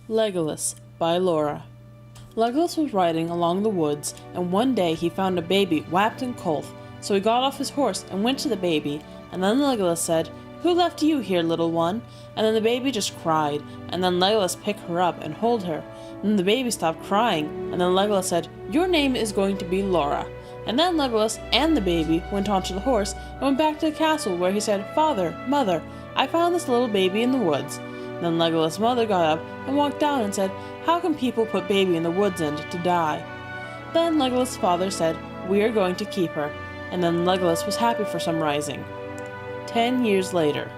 Legolas by Laura. Legolas was riding along the woods, and one day he found a baby wrapped in colth. So he got off his horse and went to the baby, and then Legolas said, "Who left you here, little one?" And then the baby just cried, and then Legolas picked her up and hold her. And then the baby stopped crying, and then Legolas said, "Your name is going to be Laura." And then Legolas and the baby went onto the horse and went back to the castle, where he said, "Father, Mother, I found this little baby in the woods." Then Legolas' mother got up and walked down and said, "How can people put baby in the woods end to die?" Then Legolas' father said, "We are going to keep her." And then Legolas was happy for some rising. 10 years later.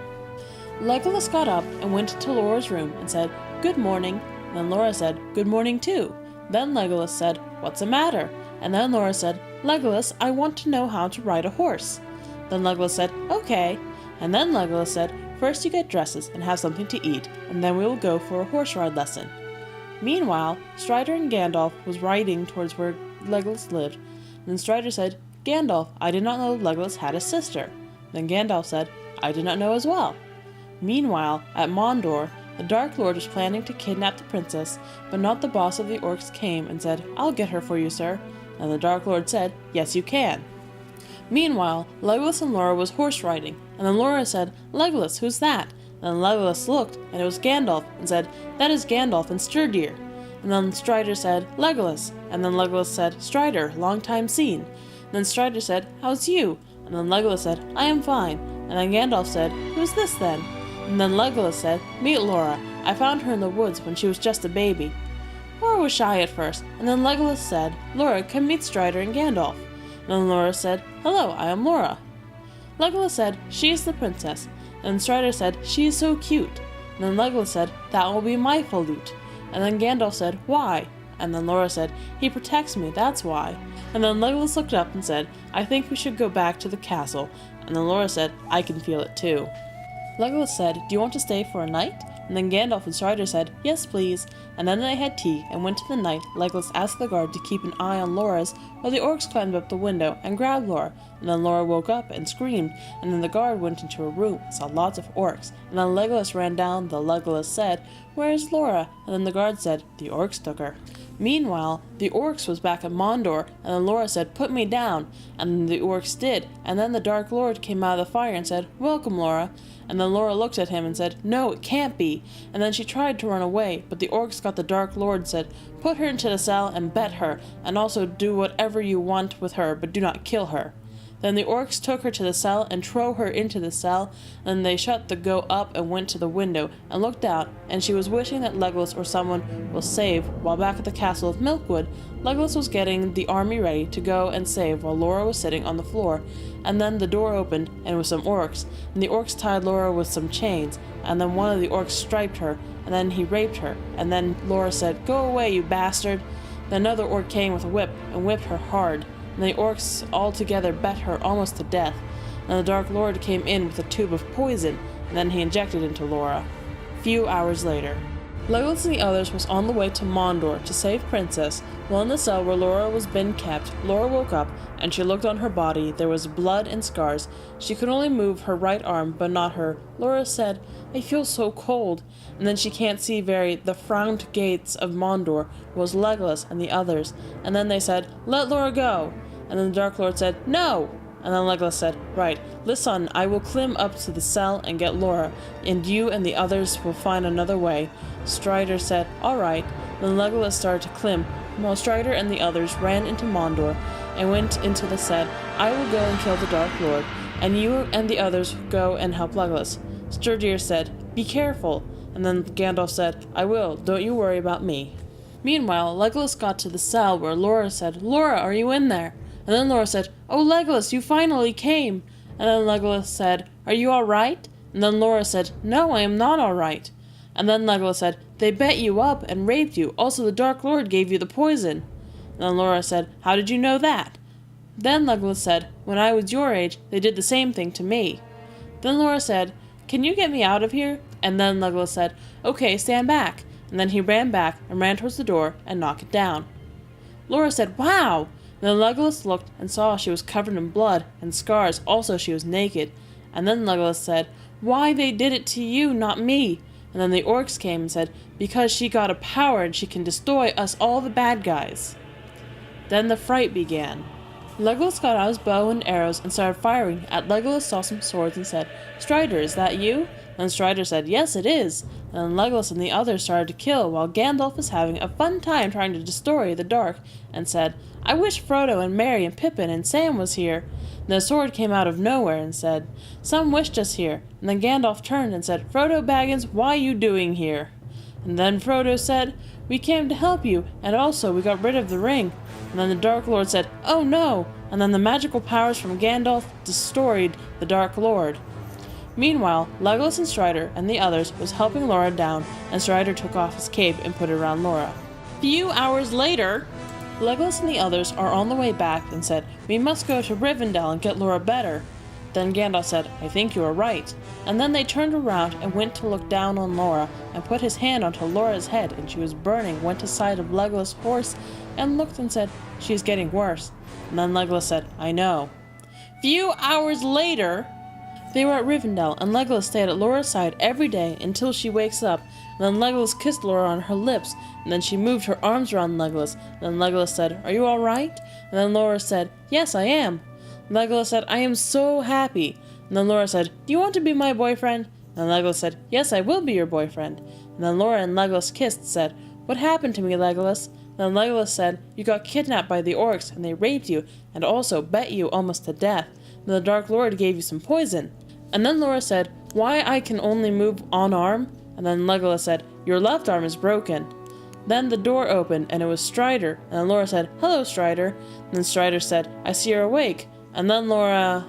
Legolas got up and went to Laura's room and said, "Good morning." Then Laura said, "Good morning too." Then Legolas said, "What's the matter?" And then Laura said, "Legolas, I want to know how to ride a horse." Then Legolas said, "Okay." And then Legolas said, "First you get dresses and have something to eat, and then we will go for a horse ride lesson." Meanwhile, Strider and Gandalf was riding towards where Legolas lived. And then Strider said, "Gandalf, I did not know Legolas had a sister." Then Gandalf said, "I did not know as well." Meanwhile, at Mondor, the Dark Lord was planning to kidnap the princess, but not the boss of the orcs came and said, "I'll get her for you, sir." And the Dark Lord said, "Yes, you can." Meanwhile, Legolas and Laura was horse riding, and then Laura said, "Legolas, who's that?" And then Legolas looked, and it was Gandalf, and said, "That is Gandalf and Sturdir." And then Strider said, "Legolas." And then Legolas said, "Strider, long time seen." And then Strider said, "How's you?" And then Legolas said, "I am fine." And then Gandalf said, "Who's this then?" And then Legolas said, "Meet Laura. I found her in the woods when she was just a baby." Laura was shy at first, and then Legolas said, "Laura, come meet Strider and Gandalf." And then Laura said, "Hello, I am Laura." Legolas said, "She is the princess." And Strider said, "She is so cute." And then Legolas said, "That will be my flute." And then Gandalf said, "Why?" And then Laura said, "He protects me, that's why." And then Legolas looked up and said, "I think we should go back to the castle." And then Laura said, "I can feel it too." Legolas said, "Do you want to stay for a night?" And then Gandalf and Strider said, "Yes, please." And then they had tea and went to the night. Legolas asked the guard to keep an eye on Laura's, while the orcs climbed up the window and grabbed Laura. And then Laura woke up and screamed, and then the guard went into a room and saw lots of orcs. And then Legolas ran down. Legolas said, "Where is Laura?" And then the guard said, "The orcs took her." Meanwhile, the orcs was back at Mondor, and then Laura said, "Put me down." And then the orcs did, and then the Dark Lord came out of the fire and said, "Welcome, Laura." And then Laura looked at him and said, "No, it can't be." And then she tried to run away, but the orcs got the Dark Lord and said, "Put her into the cell and bet her, and also do whatever you want with her, but do not kill her." Then the orcs took her to the cell and threw her into the cell, and they shut the go up and went to the window and looked out, and she was wishing that Legolas or someone was saved, while back at the castle of Milkwood, Legolas was getting the army ready to go and save while Laura was sitting on the floor. And then the door opened, and it was some orcs, and the orcs tied Laura with some chains, and then one of the orcs striped her, and then he raped her, and then Laura said, "Go away, you bastard." Then another orc came with a whip and whipped her hard. And the orcs all together bet her almost to death. And the Dark Lord came in with a tube of poison, and then he injected it into Laura. A few hours later, Legolas and the others was on the way to Mondor to save Princess. While in the cell where Laura was been kept, Laura woke up, and she looked on her body. There was blood and scars. She could only move her right arm, but not her. Laura said, "I feel so cold." And then she can't see very. The frowned gates of Mondor was Legolas and the others. And then they said, "Let Laura go." And then the Dark Lord said, "No!" And then Legolas said, "Right, listen, I will climb up to the cell and get Laura, and you and the others will find another way." Strider said, "All right." Then Legolas started to climb, while Strider and the others ran into Mondor and went into the said, "I will go and kill the Dark Lord, and you and the others go and help Legolas." Sturdir said, "Be careful." And then Gandalf said, "I will, don't you worry about me." Meanwhile, Legolas got to the cell where Laura said, "Laura, are you in there?" And then Laura said, "Oh, Legolas, you finally came." And then Legolas said, "Are you all right?" And then Laura said, "No, I am not all right." And then Legolas said, "They bet you up and raped you. Also, the Dark Lord gave you the poison." And then Laura said, "How did you know that?" Then Legolas said, "When I was your age, they did the same thing to me." Then Laura said, "Can you get me out of here?" And then Legolas said, "Okay, stand back." And then he ran back and ran towards the door and knocked it down. Laura said, "Wow!" Then Legolas looked and saw she was covered in blood and scars, also she was naked. And then Legolas said, "Why they did it to you, not me?" And then the orcs came and said, because she got a power and she can destroy us all the bad guys. Then the fight began. Legolas got out his bow and arrows and started firing. At Legolas saw some swords and said, Strider, is that you? And Strider said, yes, it is. And then Legolas and the others started to kill, while Gandalf was having a fun time trying to destroy the dark, and said, I wish Frodo and Merry and Pippin and Sam was here. And the sword came out of nowhere and said, some wished us here. And then Gandalf turned and said, Frodo Baggins, why are you doing here? And then Frodo said, we came to help you, and also we got rid of the ring. And then the Dark Lord said, oh no! And then the magical powers from Gandalf destroyed the Dark Lord. Meanwhile, Legolas and Strider and the others was helping Laura down, and Strider took off his cape and put it around Laura. Few hours later, Legolas and the others are on the way back and said, we must go to Rivendell and get Laura better. Then Gandalf said, I think you are right. And then they turned around and went to look down on Laura, and put his hand onto Laura's head, and she was burning, went aside of Legolas' horse, and looked and said, she is getting worse. And then Legolas said, I know. Few hours later, they were at Rivendell, and Legolas stayed at Laura's side every day until she wakes up. And then Legolas kissed Laura on her lips, and then she moved her arms around Legolas. And then Legolas said, are you all right? And then Laura said, yes, I am. And Legolas said, I am so happy. And then Laura said, do you want to be my boyfriend? And Legolas said, yes, I will be your boyfriend. And then Laura and Legolas kissed, said, what happened to me, Legolas? And then Legolas said, you got kidnapped by the orcs, and they raped you, and also bet you almost to death. And the Dark Lord gave you some poison. And then Laura said, why I can only move on arm? And then Legolas said, your left arm is broken. Then the door opened, and it was Strider. And then Laura said, hello, Strider. And then Strider said, I see you're awake. And then Laura